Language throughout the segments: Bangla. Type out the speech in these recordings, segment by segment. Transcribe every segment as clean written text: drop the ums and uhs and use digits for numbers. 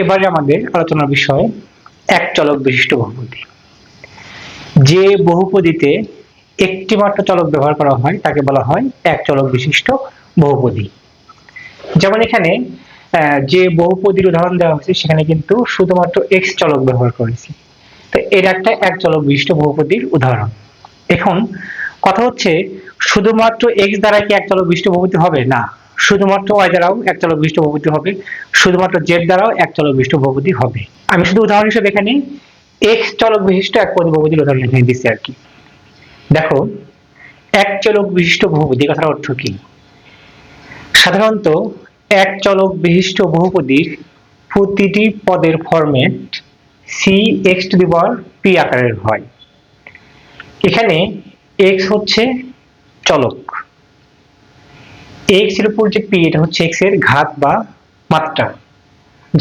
এবারে আমাদের আলোচনার বিষয় এক চলক বিশিষ্ট বহুপদী। যে বহুপদীতে একটি মাত্র চলক ব্যবহার করা হয় তাকে বলা হয় এক চলক বিশিষ্ট বহুপদী। যেমন এখানে যে বহুপদীর উদাহরণ দেওয়া হয়েছে সেখানে কিন্তু শুধুমাত্র এক্স চলক ব্যবহার করেছি, তো এর একটা এক চলক বিশিষ্ট বহুপদীর উদাহরণ। এখন কথা হচ্ছে শুধুমাত্র এক্স দ্বারা কি এক চলক বিশিষ্ট বহুপদী হবে? না, শুধুমাত্র ওয়াই দ্বারাও এক চলক বিশিষ্ট বহুপদী হবে, শুধুমাত্র জেড দ্বারাও এক চলক বিশিষ্ট বহুপদী হবে। আমি শুধু উদাহরণ হিসেবে এখানে এক্স চলক বিশিষ্ট এক পদী বহুপদীর উদাহরণ এখানে দিচ্ছি আর কি। দেখো, এক চলক বিশিষ্ট বহুপদী কথার অর্থ কি? সাধারণত এক চলক বিশিষ্ট বহুপদীর প্রতিটি পদের format c x to the power p আকারের হয়। এখানে এক্স হচ্ছে চলক, এক্স এর উপর যে পি এটা হচ্ছে এক্স এর ঘাত বা মাত্রা,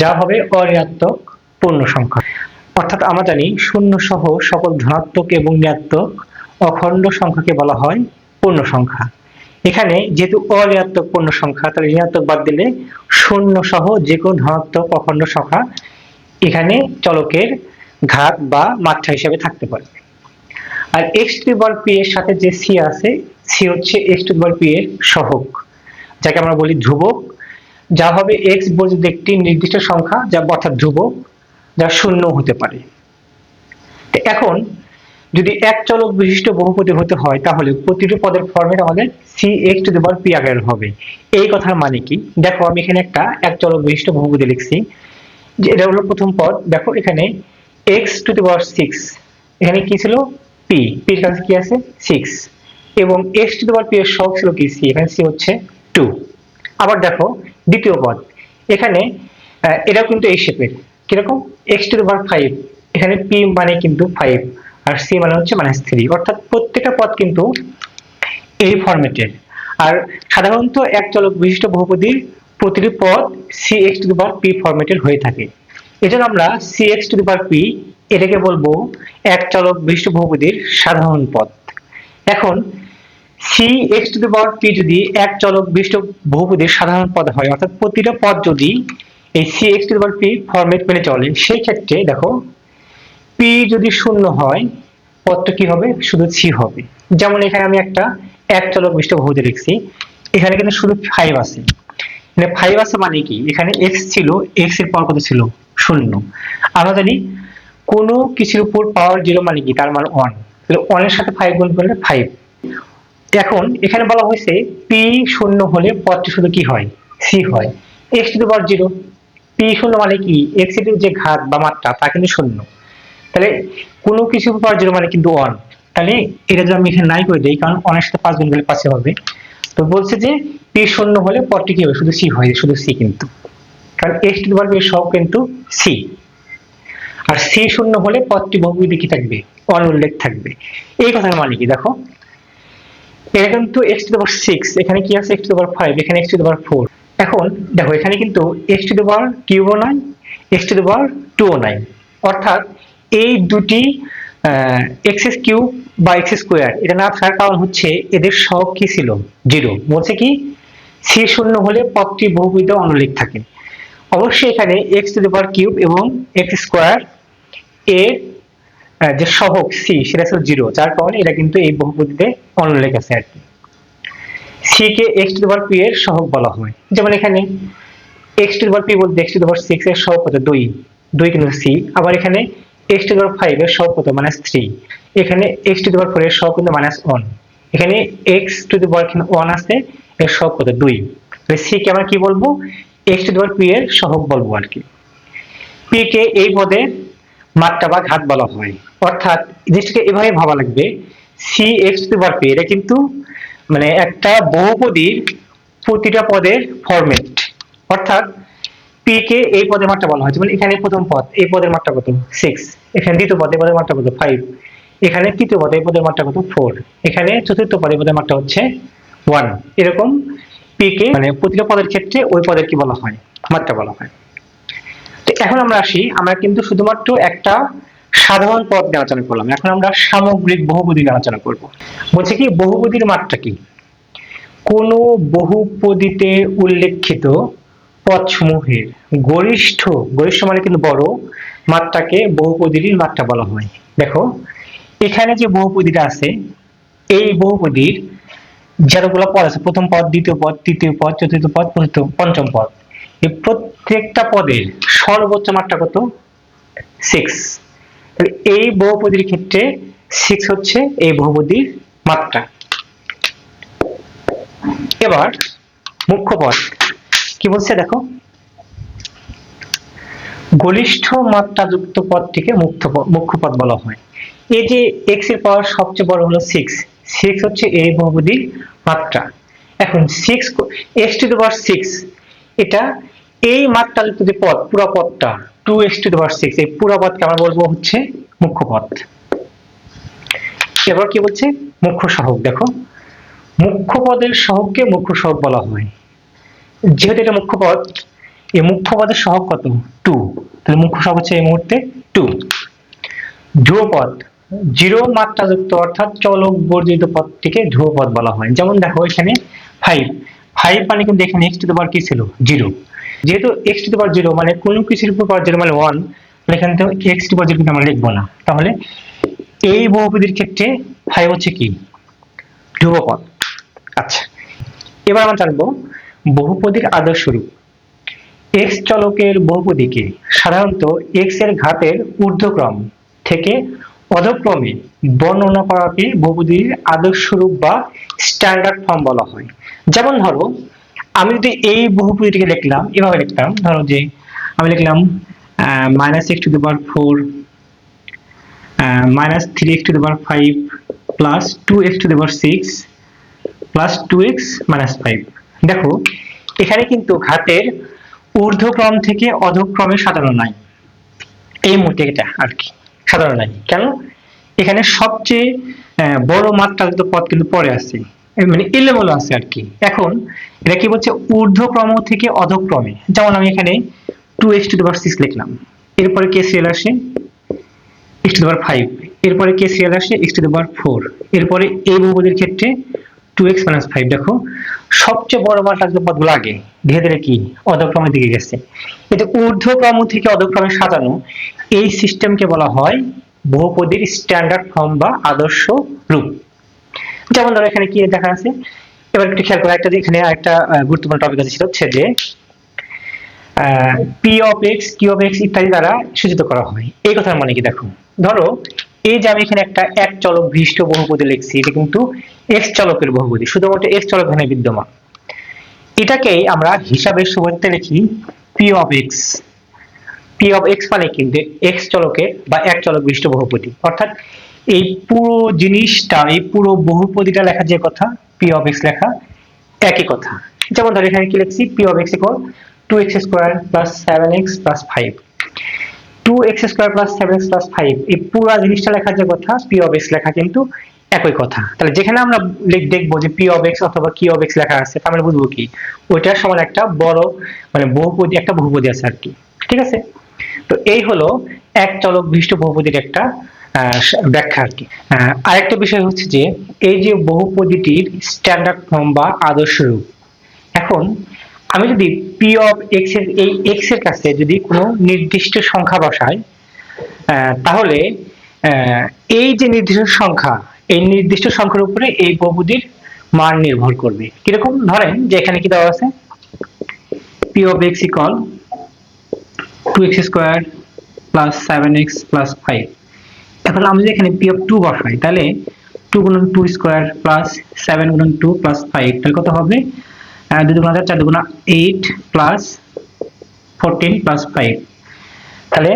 যা হবে অঋণাত্মক পূর্ণ সংখ্যা। অর্থাৎ আমরা জানি শূন্য সহ সকল ধনাত্মক এবং ঋণাত্মক অখণ্ড সংখ্যাকে বলা হয় পূর্ণ সংখ্যা। এখানে যেহেতু অঋণাত্মক পূর্ণ সংখ্যা, তাহলে ঋণাত্মক বাদ দিলে শূন্য সহ যে কোনো ধনাত্মক অখণ্ড সংখ্যা এখানে চলকের ঘাত বা মাত্রা হিসেবে থাকতে পারে। আর x to the power p এর সাথে যে সি আছে, সি হচ্ছে x to the power p এর সহগ, যাকে আমরা বলি ধ্রুবক, যা হবে এক্স বর্জিত একটি নির্দিষ্ট সংখ্যা, যা অর্থাৎ ধ্রুবক, যা শূন্য হতে পারে। এখন যদি এক চলক বিশিষ্ট বহুপদী হতে হয় তাহলে প্রতিটি পদের ফরম্যাট আমাদের c x to the power p আকারের হবে। এই কথার মানে কি? দেখো, আমি এখানে একটা এক চলক বিশিষ্ট বহুপদী লিখছি, যে এটা হলো প্রথম পদ। দেখো এখানে এক্স টু দি পাওয়ার 6, এখানে কি ছিল? পি, পি এর কাছে কি আছে? 6, এবং x to the power p এর সহগ ছিল কি? সি, এখানে সি হচ্ছে 2। আবার দেখো দ্বিতীয় পদ, এখানে এটাও কিন্তু এই শেপের, কিরকম? এক্স টু দি পাওয়ার 5, এখানে পি মানে কিন্তু 5 আর সি মানে হচ্ছে -3, অর্থাৎ প্রত্যেকটা পদ কিন্তু এই ফরম্যাটের। আর সাধারণত এক চলক বিশিষ্ট বহুপদীর প্রতিটি পদ c x to the power p ফরম্যাটের হয়ে থাকে। এজন্য আমরা c x to the power p এটাকে বলবো এক চলক বিশিষ্ট বহুপদীর সাধারণ পদ। এখন c x to the power p যদি এক চলক বিশিষ্ট বহুপদীর সাধারণ পদ হয়, অর্থাৎ প্রতিটা পদ যদি এই c x to the power p format মেনে চলে, সেই ক্ষেত্রে দেখো পি যদি শূন্য হয় পদটা কি হবে? শুধু সি হবে। যেমন এখানে আমি একটা এক চলক বিশিষ্ট বহুপদী লিখছি, এখানে কিন্তু শুধু 5 আছে। মানে 5 আছে মানে কি? এখানে এক্স ছিল, এক্স এর পাওয়ার কত ছিল? শূন্য। আমরা জানি কোনো কিছুর উপর পাওয়ার 0 মানে কি? তার মান 1, তাহলে 1 এর সাথে 5 গুণ করলে 5। এখন এখানে বলা হয়েছে পি শূন্য হলে পদটি শুধু কি হয়? সি হয়। X to the power 0, P শূন্য মানে কি? এক্স এর যে ঘাত বা মাত্রা তা কিন্তু শূন্য, তাহলে কোনো কিছু পাওয়ার 0 মানে কিন্তু 1, তাহলে এটা যদি আমি এখানে নাই করে দিই, কারণ 1 এর সাথে 5 গুণ করলে 5 হবে, তো বলছে যে পি শূন্য হলে পদটি কি হবে? শুধু সি হয়, শুধু সি কিন্তু, কারণ এক্স টু দি পাওয়ার সব কিন্তু সি। আর সি শূন্য হলে পদটি বহুপদী কি থাকবে? অনুল্লেখ থাকবে। এই কথার মানে কি? দেখো এটা কিন্তু এক্স টু দি পাওয়ার 6, এখানে কি আছে? এক্স টু দি পাওয়ার 5, এখানে এক্স টু দি পাওয়ার 4। এখন দেখো এখানে কিন্তু এক্স টু দি পাওয়ার কিউবও নাই, এক্স টু দি পাওয়ার 2ও নাই, অর্থাৎ এই দুটি এক্স কিউব বা এক্স স্কোয়ার এটা না থাকার কারণ হচ্ছে এদের সহগ কি ছিল? 0। বলছে কি সি শূন্য হলে পদটি বহুপদীতে অনুল্লেখ থাকে। অবশ্যই এখানে x to the power cube এবং এক্স স্কোয়ার এর যে সহগ সি সেটা ছিল 0, যার কারণে এটা কিন্তু এই বহুপদীতে অনুল্লেখ আছে আর কি। সি কে x to the power p এর সহগ বলা হয়। যেমন এখানে x to the power p বলতে এক্স টু দি পাওয়ার 6 এর সহগ কত? 2, 2 কিন্তু সি। আবার এখানে এক্স টু দি পাওয়ার 5 এর সহগ কত? -3। এখানে এক্স টু দি পাওয়ার 4 এর সহগ কিন্তু -1। এখানে এক্স টু দি পাওয়ার 1 আছে, এর সহগ কত? 2। তাহলে সি কে আমরা কি বলবো? X to the power p এর সহগ বলবো আর কি। পি কে এই পদের মাত্রা বা ঘাত বলা হয়। অর্থাৎ জিনিসটাকে এভাবে ভাবা লাগবে, c x to the power p এটা কিন্তু মানে একটা বহুপদীর প্রতিটা পদের ফরম্যাট। অর্থাৎ পি কে এই পদের মাত্রা বলা হয়। যেমন এখানে প্রথম পদ, এই পদের মাত্রা কত? 6, এখানে দ্বিতীয় পদ, এই পদের মাত্রা কত? 5, এখানে তৃতীয় পদ, এই পদের মাত্রা কত? 4, এখানে চতুর্থ পদ, এই পদের মাত্রা হচ্ছে 1। এরকম পি কে মানে প্রতিটা পদের ক্ষেত্রে ওই পদের কি বলা হয়? মাত্রা বলা হয়। তো এখন আমরা আসি, আমরা কিন্তু শুধুমাত্র একটা সাধারণ পদ নিয়ে আলোচনা করলাম, এখন আমরা সামগ্রিক বহুপদী নিয়ে আলোচনা করব। বলছে কি বহুপদীর মাত্রা কি? কোন বহুপদীতে উল্লেখিত পদসমূহের গরিষ্ঠ, গরিষ্ঠ মানে কিন্তু বড়, মাত্রাকে বহুপদীর মাত্রা বলা হয়। দেখো এখানে যে বহুপদীটা আছে, এই বহুপদীর যতগুলো পদ আছে, প্রথম পদ, দ্বিতীয় পদ, তৃতীয় পদ, চতুর্থ পদ, পঞ্চম পদ, এই প্রত্যেকটা পদের সর্বোচ্চ মাত্রা কত? 6। এই বহুপদীর ক্ষেত্রে 6 হচ্ছে এই বহুপদীর মাত্রা। এবার মুখ্য পদ কি বলছে দেখো, গরিষ্ঠ মাত্রাযুক্ত পদটিকে মুখ্য পদ বলা হয়। এই যে x এর পাওয়ার সবচেয়ে বড় হলো 6, 6 হচ্ছে এই বহুপদীর মাত্রা। এখন 6 x টু দি পাওয়ার 6, এটা এই মাত্রাযুক্ত যে পদ, পুরো পদটা 2x টু দি পাওয়ার 6, এই পুরো পদকে আমরা বলবো হচ্ছে মুখ্য পদ। এবার কি বলছে? মুখ্য সহগ। দেখো মুখ্য পদের সহগকে মুখ্য সহগ বলা হয়। যেহেতু এটা মুখ্য পদ, এই মুখ্য পদের সহগ কত? 2, তাহলে মুখ্য সহগ হচ্ছে এই মুহূর্তে 2। ধ্রুবপদ, 0 মাত্রাযুক্ত অর্থাৎ চলক বর্জিত পদটিকে ধ্রুবপদ বলা হয়। যেমন দেখো এখানে 5 মানে কিন্তু এখানে x টু দি পাওয়ার কি ছিল? 0। যেহেতু x টু দি পাওয়ার 0 মানে কোনো কিছুর উপর পাওয়ার 0 মানে 1, তাহলে এখানে তো x টু দি পাওয়ার 0 কিন্তু আমরা লিখবো না। তাহলে এই বহুপদীর ক্ষেত্রে 5 হচ্ছে কি? ধ্রুবপদ। আচ্ছা, এবার আমরা জানবো বহুপদীর আদর্শ রূপ। x চলকের বহুপদীকে সাধারণত x এর ঘাতের ঊর্ধ্বক্রম থেকে অধক্রমে বর্ণনা করাকে বহুপদীর আদর্শ রূপ বা স্ট্যান্ডার্ড ফর্ম বলা হয়। যেমন ধরো আমি যদি এই বহুপদীটিকে লিখলাম, এভাবে লিখতাম, ধরো যে আমি লিখলাম -x two the power 4 -3x two the power 5 plus 2x two the power 6 plus 2x minus 5। দেখো এখানে কিন্তু ঘাতের ঊর্ধ্বক্রম থেকে অধক্রমে সাজানো নাই, এই মুহূর্তে এটা আর কি সাজানো নাই। কেন? এখানে সবচেয়ে বড় মাত্রাযুক্ত পদ কিন্তু পরে আছে, মানে এলোমেলো আছে আর কি। এখন এটা কি বলছে? ঊর্ধ্বক্রম থেকে অধক্রমে। যেমন আমি এখানে 2x টু দি পাওয়ার 6 লিখলাম, এরপরে কে সিরিয়াল আসে x টু দি পাওয়ার 5, এরপরে কে সিরিয়াল আসে x টু দি পাওয়ার 4, এরপরে এই বহুপদীর ক্ষেত্রে 2x মাইনাস 5। দেখো সবচেয়ে বড় মাত্রাযুক্ত পদগুলো আগে, ধীরে ধীরে কি অধক্রমের দিকে গেছে। এটা ঊর্ধ্বক্রম থেকে অধক্রমে সাজানো, এই সিস্টেমকে বলা হয় বহুপদীর স্ট্যান্ডার্ড ফর্ম বা আদর্শ রূপ। যেমন ধরো এখানে কি দেখা আছে, এবার একটু খেয়াল করো, এখানে একটা গুরুত্বপূর্ণ টপিক আছে, সেটা হচ্ছে যে p of x, q of x ইত্যাদি দ্বারা সূচিত করা হয়। এই কথার মানে কি? দেখো ধরো এই যে আমি এখানে একটা এক চলক বিশিষ্ট বহুপদী লিখছি, এটা কিন্তু x চলকের বহুপদী, শুধুমাত্র x চলক এখানে বিদ্যমান। এটাকেই আমরা হিসাবের সুবিধার্থে লিখি p of x। p of x মানে কিন্তু x চলকের বা এক চলক বিশিষ্ট বহুপদী। অর্থাৎ এই পুরো জিনিসটা, এই পুরো বহুপদীটা লেখা যে কথা, p of x লেখা একই কথা। যেমন ধরো এখানে কি লিখছি, p of x equal 2x square plus 7x plus 5। 2x square plus 7x plus 5 এই পুরো জিনিসটা লেখা যে কথা, p of x লেখা কিন্তু একই কথা। তাহলে যেখানে আমরা দেখবো যে p of x অথবা q of x লেখা আছে, তার মানে বুঝবো কি ওইটার সমান একটা বড় মানে বহুপদী, একটা বহুপদী আছে আর কি। ঠিক আছে? তো এই হলো এক চলক বিশিষ্ট বহুপদীর একটা ব্যাখ্যা আর কি। আরেকটা বিষয় হচ্ছে যে এই যে বহুপদীটির স্ট্যান্ডার্ড ফর্ম বা আদর্শ রূপ। এখন আমি যদি p of x এর এই x এর কাছে যদি কোনো নির্দিষ্ট সংখ্যা বসাই, তাহলে এই যে নির্দিষ্ট সংখ্যা, এই নির্দিষ্ট সংখ্যার উপরে এই বহুপদীর মান নির্ভর করবে। কিরকম? ধরেন যে এখানে কি দেওয়া আছে, p of x equal 2x square plus 7x plus 5। এখন আমি যদি এখানে p of 2 বসাই, তাহলে 2 গুণন 2 স্কয়ার প্লাস 7 গুণন 2 প্লাস 5, তাহলে কত হবে? 2 গুণন 4, 4 গুণন 8 প্লাস 14 প্লাস 5, তাহলে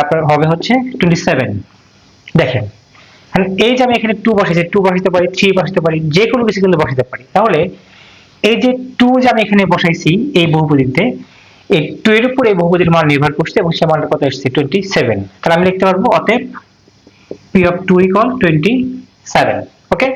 আপনার হবে হচ্ছে 27। দেখেন এই যে আমি এখানে 2 বসাইছি, 2 বসাইতে পারি, 3 বসাইতে পারি, যে কোনো কিছু কিন্তু বসাইতে পারি। তাহলে এই যে 2 যে আমি এখানে বসাইছি এই বহুপদীতে, এই 2 এর উপর এই বহুপদীর মান নির্ভর করছে এবং সে মানটা কত আসছে? 27। তাহলে আমি লিখতে পারবো অতএব p of 2 equal 27। ওকে?